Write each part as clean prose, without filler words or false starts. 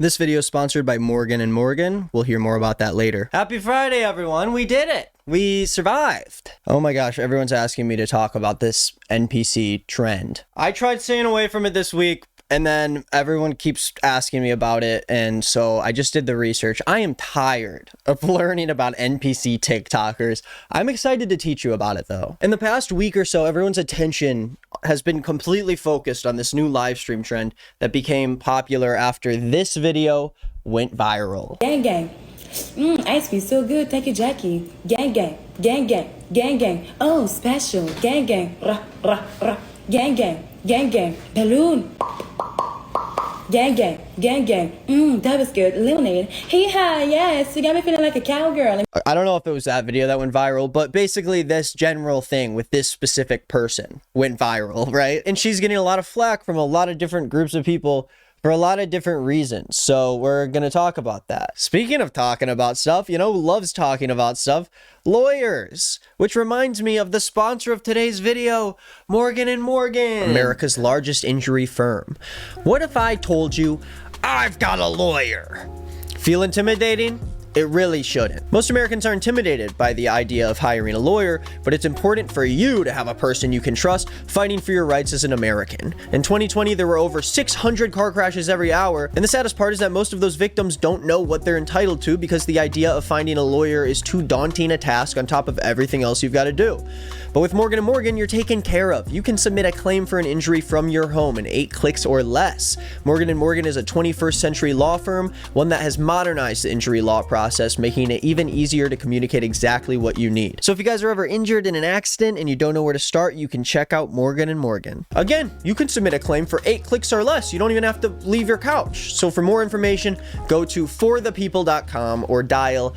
This video is sponsored by Morgan & Morgan. We'll hear more about that later. Happy Friday, everyone. We did it. We survived. Oh my gosh, everyone's asking me to talk about this NPC trend. I tried staying away from it this week, and then everyone keeps asking me about it, and so I just did the research. I am tired of learning about NPC TikTokers. I'm excited to teach you about it, though. In the past week or so, everyone's attention has been completely focused on this new live stream trend that became popular after this video went viral. Gang gang. Ice cream so good, thank you, Jackie. Gang gang, gang gang, gang gang. Oh, special. Gang gang, rah rah rah. Gang gang, gang gang. Balloon. Gang gang, gang gang. That was good. Lemonade. Hee-ha, yes, you got me feeling like a cowgirl. I don't know if it was that video that went viral, but basically this general thing with this specific person went viral, right? And she's getting a lot of flack from a lot of different groups of people for a lot of different reasons. So we're going to talk about that. Speaking of talking about stuff, you know who loves talking about stuff? Lawyers. Which reminds me of the sponsor of today's video, Morgan & Morgan, America's largest injury firm. What if I told you, I've got a lawyer? Feel intimidating? It really shouldn't. Most Americans are intimidated by the idea of hiring a lawyer, but it's important for you to have a person you can trust fighting for your rights as an American. In 2020, there were over 600 car crashes every hour, and the saddest part is that most of those victims don't know what they're entitled to because the idea of finding a lawyer is too daunting a task on top of everything else you've got to do. But with Morgan & Morgan, you're taken care of. You can submit a claim for an injury from your home in 8 clicks or less. Morgan & Morgan is a 21st century law firm, one that has modernized the injury law process, making it even easier to communicate exactly what you need. So if you guys are ever injured in an accident and you don't know where to start, you can check out Morgan & Morgan. Again, you can submit a claim for 8 clicks or less. You don't even have to leave your couch. So for more information, go to forthepeople.com or dial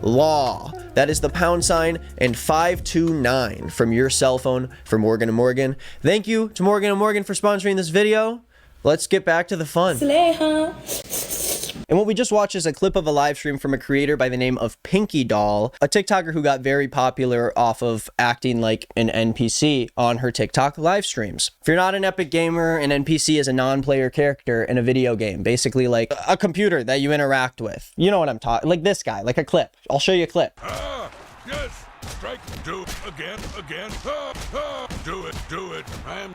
#law. That is the # and 529 from your cell phone for Morgan & Morgan. Thank you to Morgan & Morgan for sponsoring this video. Let's get back to the fun. Slay, huh? And what we just watched is a clip of a live stream from a creator by the name of Pinky Doll, a TikToker who got very popular off of acting like an NPC on her TikTok live streams. If you're not an epic gamer, an NPC is a non-player character in a video game, basically like a computer that you interact with. You know what I'm talking, like this guy, like a clip. I'll show you a clip. Yes, strike, do it again, do it, man.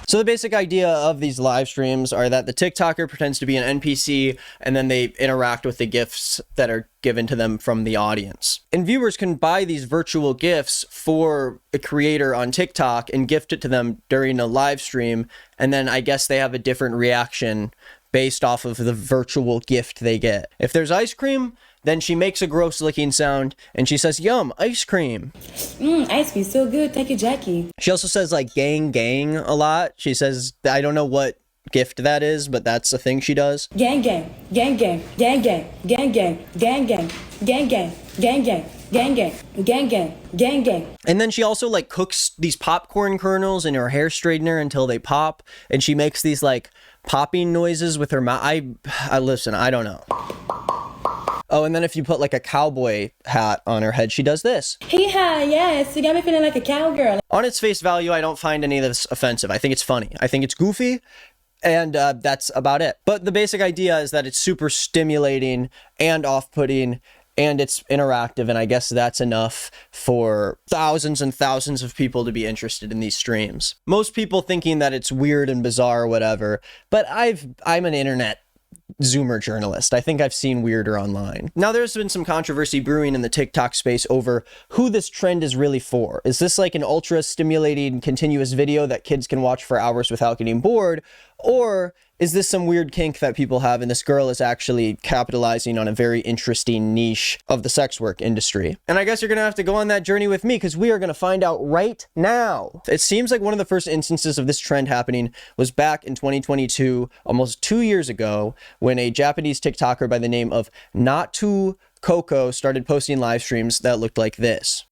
So the basic idea of these live streams are that the TikToker pretends to be an NPC and then they interact with the gifts that are given to them from the audience. And viewers can buy these virtual gifts for a creator on TikTok and gift it to them during a live stream. And then I guess they have a different reaction based off of the virtual gift they get. If there's ice cream, then she makes a gross licking sound and she says, "Yum, ice cream." Ice cream so good, thank you, Jackie. She also says like gang gang a lot. She says, I don't know what gift that is, but that's a thing she does. Gang gang, gang gang, gang gang, gang gang, gang gang, gang gang, gang gang, gang gang, gang gang, gang gang. And then she also like cooks these popcorn kernels in her hair straightener until they pop, and she makes these like popping noises with her mouth. I listen, I don't know. Oh, and then if you put like a cowboy hat on her head, she does this. Hee-ha, yes, you got me feeling like a cowgirl. On its face value, I don't find any of this offensive. I think it's funny. I think it's goofy, and that's about it. But the basic idea is that it's super stimulating and off-putting, and it's interactive, and I guess that's enough for thousands and thousands of people to be interested in these streams. Most people thinking that it's weird and bizarre or whatever, but I'm an internet Zoomer journalist. I think I've seen weirder online. Now, there's been some controversy brewing in the TikTok space over who this trend is really for. Is this like an ultra stimulating continuous video that kids can watch for hours without getting bored? Or is this some weird kink that people have and this girl is actually capitalizing on a very interesting niche of the sex work industry? And I guess you're gonna have to go on that journey with me because we are gonna find out right now. It seems like one of the first instances of this trend happening was back in 2022, almost 2 years ago, when a Japanese TikToker by the name of Natu Coco started posting live streams that looked like this.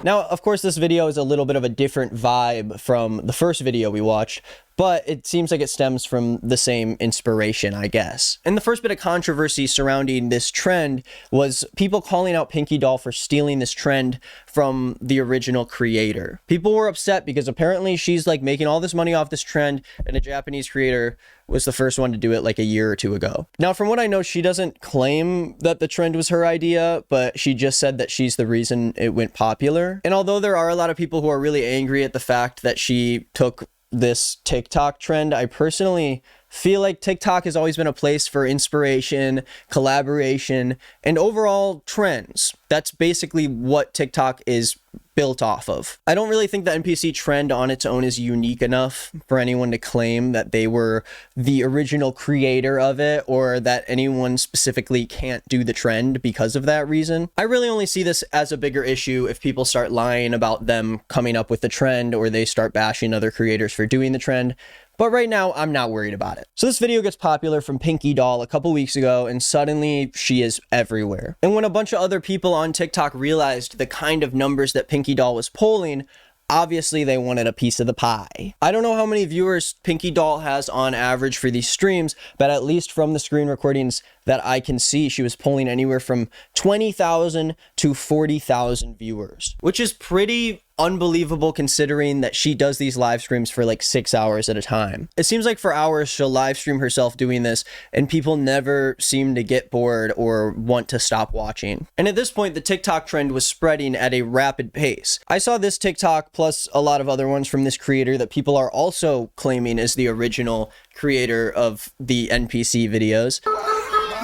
Now, of course, this video is a little bit of a different vibe from the first video we watched, but it seems like it stems from the same inspiration, I guess. And the first bit of controversy surrounding this trend was people calling out Pinky Doll for stealing this trend from the original creator. People were upset because apparently she's like making all this money off this trend, and a Japanese creator was the first one to do it like a year or two ago. Now, from what I know, she doesn't claim that the trend was her idea, but she just said that she's the reason it went popular. And although there are a lot of people who are really angry at the fact that she took this TikTok trend, I personally feel like TikTok has always been a place for inspiration, collaboration, and overall trends. That's basically what TikTok is built off of. I don't really think the NPC trend on its own is unique enough for anyone to claim that they were the original creator of it, or that anyone specifically can't do the trend because of that reason. I really only see this as a bigger issue if people start lying about them coming up with the trend, or they start bashing other creators for doing the trend. But right now, I'm not worried about it. So this video gets popular from Pinky Doll a couple weeks ago, and suddenly she is everywhere. And when a bunch of other people on TikTok realized the kind of numbers that Pinky Doll was polling, obviously they wanted a piece of the pie. I don't know how many viewers Pinky Doll has on average for these streams, but at least from the screen recordings that I can see, she was polling anywhere from 20,000 to 40,000 viewers, which is pretty unbelievable considering that she does these live streams for like 6 hours at a time. It seems like for hours she'll live stream herself doing this, and people never seem to get bored or want to stop watching. And at this point, the TikTok trend was spreading at a rapid pace. I saw this TikTok plus a lot of other ones from this creator that people are also claiming is the original creator of the NPC videos.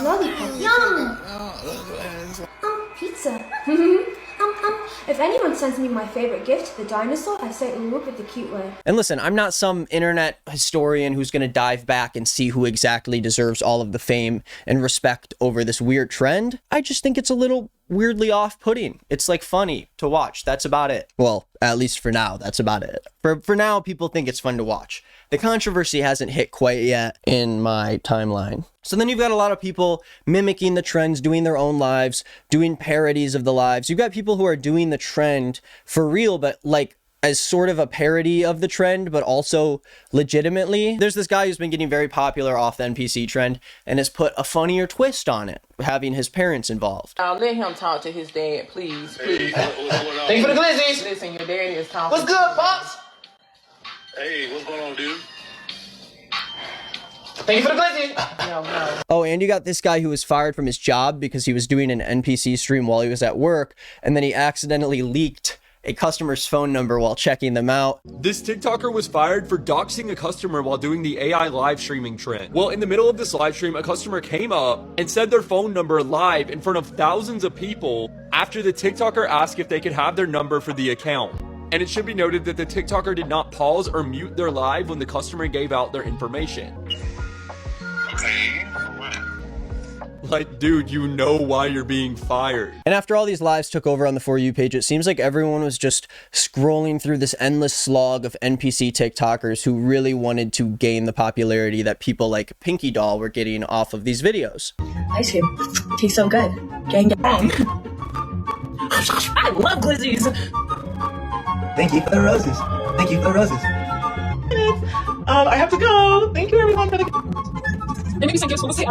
Lollipop. Yum! Pizza. If anyone sends me my favorite gift, the dinosaur, I say ooh with the cute way. And listen, I'm not some internet historian who's going to dive back and see who exactly deserves all of the fame and respect over this weird trend. I just think it's a little weirdly off-putting. It's like funny to watch. That's about it. Well, at least for now, that's about it. For now, people think it's fun to watch. The controversy hasn't hit quite yet in my timeline. So then you've got a lot of people mimicking the trends, doing their own lives, doing parodies of the lives. You've got people who are doing the trend for real, but like as sort of a parody of the trend, but also legitimately. There's this guy who's been getting very popular off the NPC trend and has put a funnier twist on it, having his parents involved. Let him talk to his dad, please, please. Thank you for the glizzies. Listen, your daddy is talking. What's good, Pops? Hey, what's going on, dude? Thank you for the glizzies. No. Oh, and you got this guy who was fired from his job because he was doing an NPC stream while he was at work, and then he accidentally leaked a customer's phone number while checking them out. This TikToker was fired for doxing a customer while doing the AI live streaming trend. Well, in the middle of this live stream, a customer came up and said their phone number live in front of thousands of people after the TikToker asked if they could have their number for the account. And it should be noted that the TikToker did not pause or mute their live when the customer gave out their information. Like, dude, you know why you're being fired. And after all these lives took over on the For You page, it seems like everyone was just scrolling through this endless slog of NPC TikTokers who really wanted to gain the popularity that people like Pinky Doll were getting off of these videos. Ice cream. Tastes so good. Gang gang. I love glizzies. Thank you for the roses. Thank you for the roses. I have to go. Thank you, everyone, for the. Maybe some gifts. We'll see.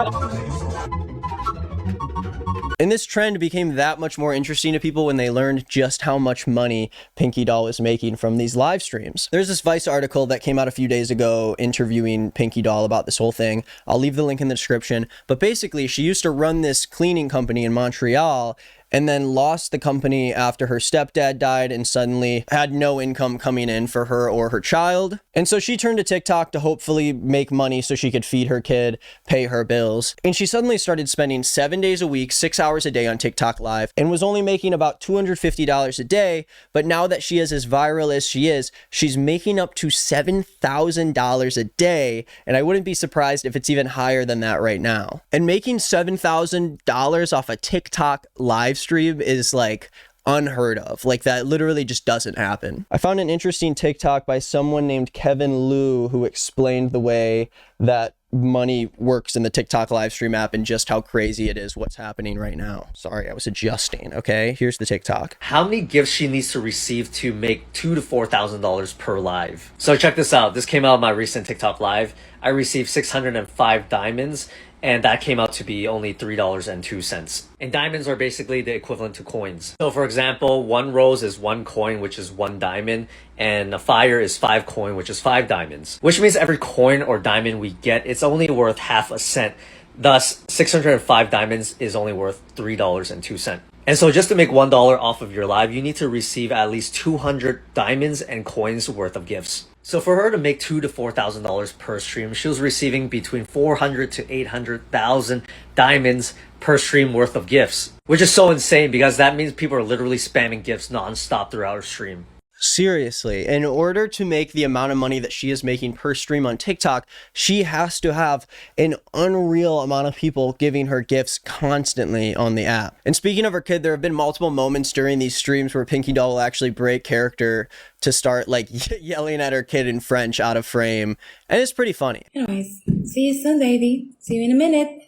And this trend became that much more interesting to people when they learned just how much money Pinky Doll was making from these live streams. There's this Vice article that came out a few days ago interviewing Pinky Doll about this whole thing. I'll leave the link in the description. But basically, she used to run this cleaning company in Montreal, and then lost the company after her stepdad died and suddenly had no income coming in for her or her child. And so she turned to TikTok to hopefully make money so she could feed her kid, pay her bills. And she suddenly started spending 7 days a week, 6 hours a day on TikTok Live, and was only making about $250 a day. But now that she is as viral as she is, she's making up to $7,000 a day. And I wouldn't be surprised if it's even higher than that right now. And making $7,000 off a TikTok live stream is like unheard of. Like, that literally just doesn't happen. I found an interesting TikTok by someone named Kevin Liu who explained the way that money works in the TikTok live stream app and just how crazy it is what's happening right now. Sorry, I was adjusting. Okay, here's the TikTok. How many gifts she needs to receive to make $2,000 to $4,000 per live. So check this out. This came out of my recent TikTok live. I received 605 diamonds, and that came out to be only $3.02. And diamonds are basically the equivalent to coins. So for example, 1 rose is 1 coin, which is 1 diamond, and a fire is 5 coin, which is 5 diamonds. Which means every coin or diamond we get, it's only worth half a cent. Thus, 605 diamonds is only worth $3.02. And so just to make $1 off of your live, you need to receive at least 200 diamonds and coins worth of gifts. So for her to make $2,000 to $4,000 per stream, she was receiving between 400 to 800,000 diamonds per stream worth of gifts, which is so insane because that means people are literally spamming gifts nonstop throughout her stream. Seriously, in order to make the amount of money that she is making per stream on TikTok, she has to have an unreal amount of people giving her gifts constantly on the app. And speaking of her kid, there have been multiple moments during these streams where Pinky Doll will actually break character to start like yelling at her kid in French out of frame. And it's pretty funny. Anyways, see you soon, baby. See you in a minute.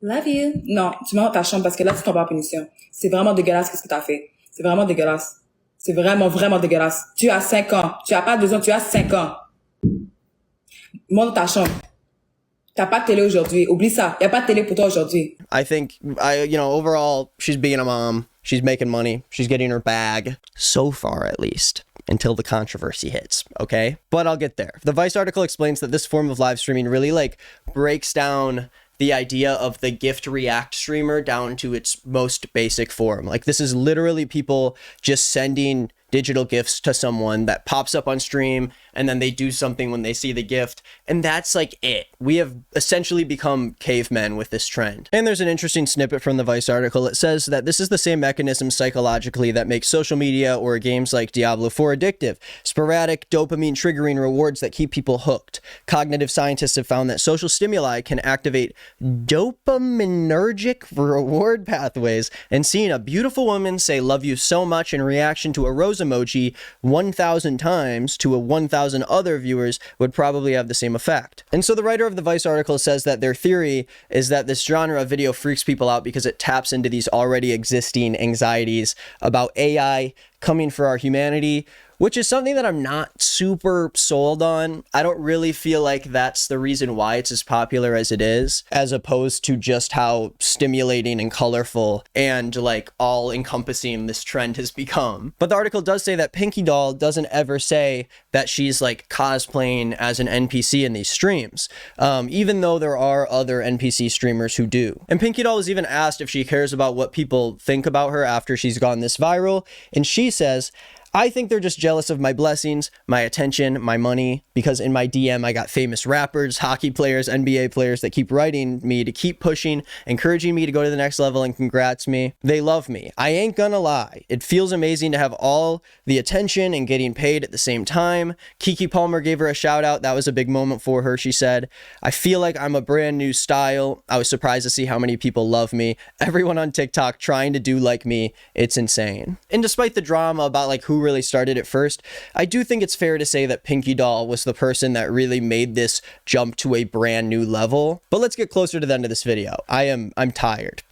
Love you. Non, tu montes ta chambre parce que là, tu tombes en punition. C'est vraiment dégueulasse ce que t'as fait. C'est vraiment dégueulasse. C'est vraiment, vraiment dégueulasse. Tu as 5 ans. Tu as pas 2 ans, tu as 5 ans. Monte ta chambre. T'as pas de télé aujourd'hui. Oublie ça. Y a pas de télé pour toi aujourd'hui. I think, overall, she's being a mom. She's making money. She's getting her bag. So far, at least. Until the controversy hits, okay? But I'll get there. The Vice article explains that this form of live streaming really, breaks down the idea of the gift react streamer down to its most basic form. Like, this is literally people just sending digital gifts to someone that pops up on stream, and then they do something when they see the gift, and that's like it. We have essentially become cavemen with this trend. And there's an interesting snippet from the Vice article. It says that this is the same mechanism psychologically that makes social media or games like Diablo 4 addictive. Sporadic, dopamine triggering rewards that keep people hooked. Cognitive scientists have found that social stimuli can activate dopaminergic reward pathways, and seeing a beautiful woman say love you so much in reaction to a rose emoji 1,000 times to a 1,000 other viewers would probably have the same effect. And so the writer of the Vice article says that their theory is that this genre of video freaks people out because it taps into these already existing anxieties about AI coming for our humanity, which is something that I'm not super sold on. I don't really feel like that's the reason why it's as popular as it is, as opposed to just how stimulating and colorful and all encompassing this trend has become. But the article does say that Pinky Doll doesn't ever say that she's cosplaying as an NPC in these streams, even though there are other NPC streamers who do. And Pinky Doll was even asked if she cares about what people think about her after she's gone this viral, and she says, I think they're just jealous of my blessings, my attention, my money, because in my DM I got famous rappers, hockey players, NBA players that keep writing me to keep pushing, encouraging me to go to the next level and congrats me. They love me. I ain't gonna lie. It feels amazing to have all the attention and getting paid at the same time. Kiki Palmer gave her a shout out. That was a big moment for her, she said. I feel like I'm a brand new style. I was surprised to see how many people love me. Everyone on TikTok trying to do like me. It's insane. And despite the drama about who really started it first, I do think it's fair to say that Pinky Doll was the person that really made this jump to a brand new level. But let's get closer to the end of this video. I'm tired.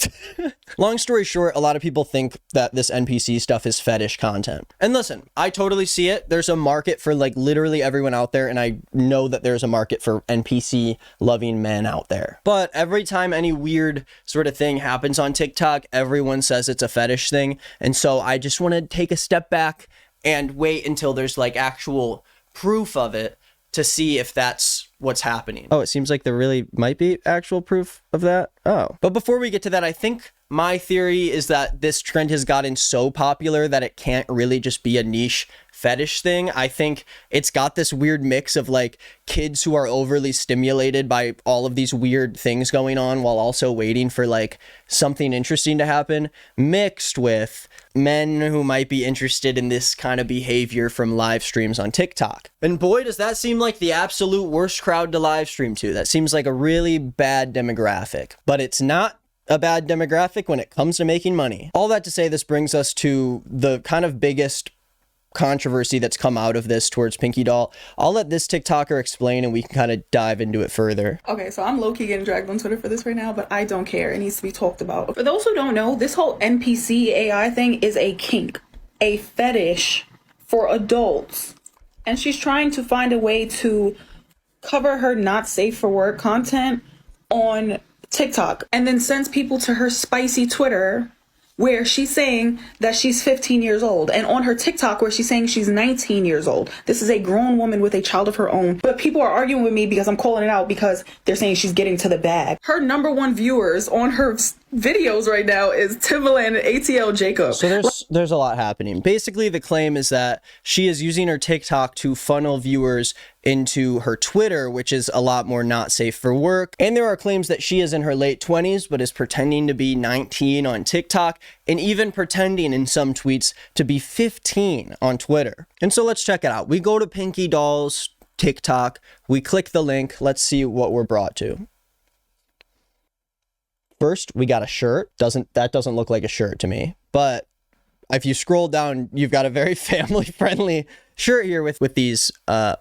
Long story short, a lot of people think that this NPC stuff is fetish content. And listen, I totally see it. There's a market for literally everyone out there, and I know that there's a market for NPC loving men out there. But every time any weird sort of thing happens on TikTok, everyone says it's a fetish thing. And so I just want to take a step back and wait until there's actual proof of it to see if that's what's happening. Oh, it seems like there really might be actual proof of that. Oh, but before we get to that, I think my theory is that this trend has gotten so popular that it can't really just be a niche fetish thing. I think it's got this weird mix of kids who are overly stimulated by all of these weird things going on while also waiting for something interesting to happen, mixed with men who might be interested in this kind of behavior from live streams on TikTok. And boy, does that seem like the absolute worst crowd to live stream to. That seems like a really bad demographic, but it's not a bad demographic when it comes to making money. All that to say, this brings us to the kind of biggest controversy that's come out of this towards Pinky Doll. I'll let this TikToker explain and we can kind of dive into it further. Okay, so I'm low-key getting dragged on Twitter for this right now, but I don't care. It needs to be talked about. For those who don't know, this whole NPC AI thing is a kink, a fetish for adults. And she's trying to find a way to cover her not safe for work content on TikTok and then sends people to her spicy Twitter where she's saying that she's 15 years old, and on her TikTok where she's saying she's 19 years old. This is a grown woman with a child of her own. But people are arguing with me because I'm calling it out because they're saying she's getting to the bag. Her #1 viewers on her videos right now is Timbaland and ATL Jacob. So there's a lot happening. Basically, the claim is that she is using her TikTok to funnel viewers into her Twitter, which is a lot more not safe for work. And there are claims that she is in her late 20s, but is pretending to be 19 on TikTok, and even pretending in some tweets to be 15 on Twitter. And so let's check it out. We go to Pinky Doll's TikTok, we click the link, let's see what we're brought to. First, we got a shirt. That doesn't look like a shirt to me, but if you scroll down, you've got a very family-friendly shirt here with these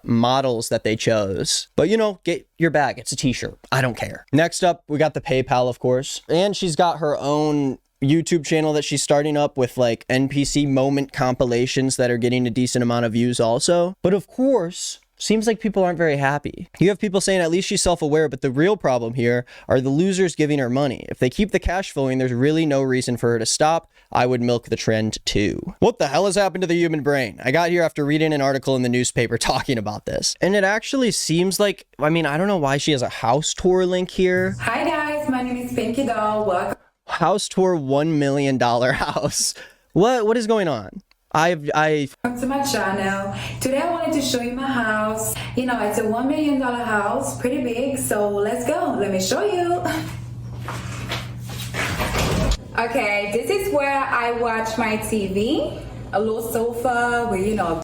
models that they chose. But you know, get your bag. It's a t-shirt. I don't care. Next up, we got the PayPal, of course. And she's got her own YouTube channel that she's starting up with like NPC moment compilations that are getting a decent amount of views also. But of course, seems like people aren't very happy. You have people saying at least she's self-aware, but the real problem here are the losers giving her money. If they keep the cash flowing, there's really no reason for her to stop. I would milk the trend too. What the hell has happened to the human brain? I got here after reading an article in the newspaper talking about this. And it actually seems like, I mean, I don't know why she has a house tour link here. Hi guys, my name is Pinky Doll. Welcome House tour $1 million house. What is going on? to my channel. Today I wanted to show you my house. You know, it's a $1 million house, pretty big. So let's go. Let me show you. Okay, this is where I watch my TV. A little sofa where, you know.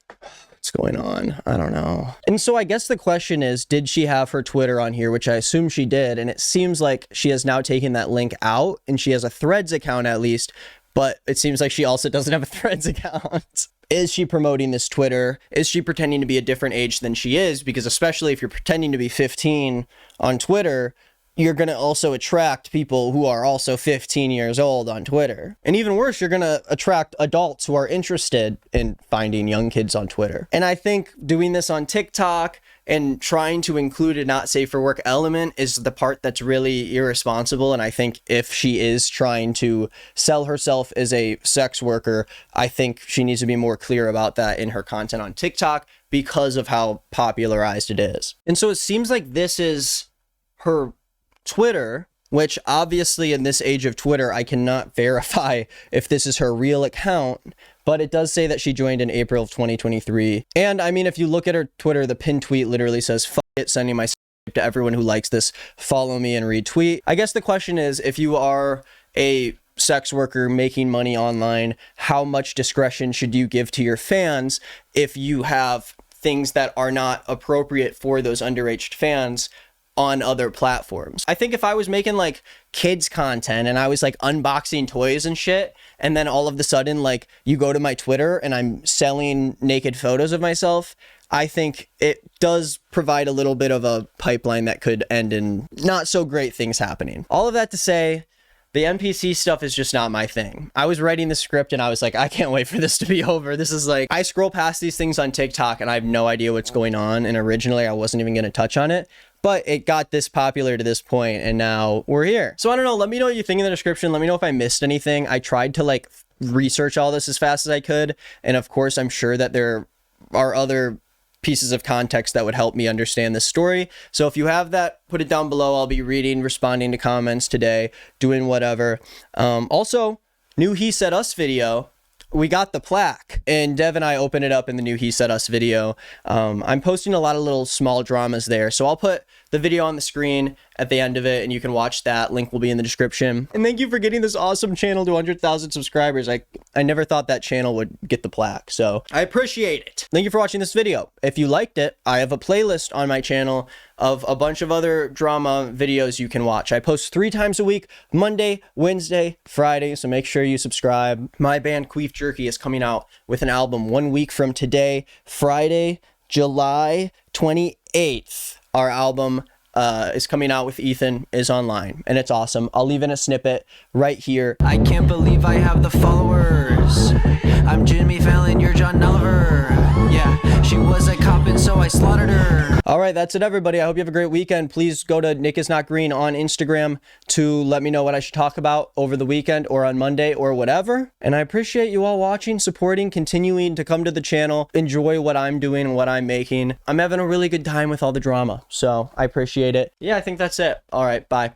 What's going on? I don't know. And so I guess the question is, did she have her Twitter on here, which I assume she did, and it seems like she has now taken that link out, and she has a Threads account at least, but it seems like she also doesn't have a Threads account. Is she promoting this Twitter? Is she pretending to be a different age than she is? Because especially if you're pretending to be 15 on Twitter, you're going to also attract people who are also 15 years old on Twitter. And even worse, you're going to attract adults who are interested in finding young kids on Twitter. And I think doing this on TikTok and trying to include a not safe for work element is the part that's really irresponsible. And I think if she is trying to sell herself as a sex worker, I think she needs to be more clear about that in her content on TikTok because of how popularized it is. And so it seems like this is her Twitter, which obviously in this age of Twitter, I cannot verify if this is her real account, but it does say that she joined in April of 2023. And I mean, if you look at her Twitter, the pinned tweet literally says, "Fuck it, sending my to everyone who likes this, follow me and retweet." I guess the question is, if you are a sex worker making money online, how much discretion should you give to your fans if you have things that are not appropriate for those underage fans on other platforms? I think if I was making like kids content and I was like unboxing toys and shit, and then all of a sudden like you go to my Twitter and I'm selling naked photos of myself, I think it does provide a little bit of a pipeline that could end in not so great things happening. All of that to say, the NPC stuff is just not my thing. I was writing the script and I was like, I can't wait for this to be over. This is like, I scroll past these things on TikTok and I have no idea what's going on. And originally I wasn't even going to touch on it, but it got this popular to this point and now we're here. So I don't know. Let me know what you think in the description. Let me know if I missed anything. I tried to like research all this as fast as I could. And of course, I'm sure that there are other pieces of context that would help me understand this story. So if you have that, put it down below. I'll be reading, responding to comments today, doing whatever. Also, new He Said Us video. We got the plaque and Dev and I opened it up in the new He Said Us video. I'm posting a lot of little small dramas there. So I'll put the video on the screen at the end of it, and you can watch that. Link will be in the description. And thank you for getting this awesome channel to 100,000 subscribers. I never thought that channel would get the plaque, so I appreciate it. Thank you for watching this video. If you liked it, I have a playlist on my channel of a bunch of other drama videos you can watch. I post 3 times a week, Monday, Wednesday, Friday, so make sure you subscribe. My band Queef Jerky is coming out with an album 1 week from today, Friday, July 28th. Our album is coming out with Ethan is online, and it's awesome. I'll leave in a snippet right here. I can't believe I have the followers. I'm Jimmy Fallon, you're John Nulliver. Yeah, she was a cop and so I slaughtered her. All right, that's it, everybody. I hope you have a great weekend. Please go to Nick is Not Green on Instagram to let me know what I should talk about over the weekend or on Monday or whatever. And I appreciate you all watching, supporting, continuing to come to the channel, enjoy what I'm doing and what I'm making. I'm having a really good time with all the drama, so I appreciate it. Yeah, I think that's it. All right, bye.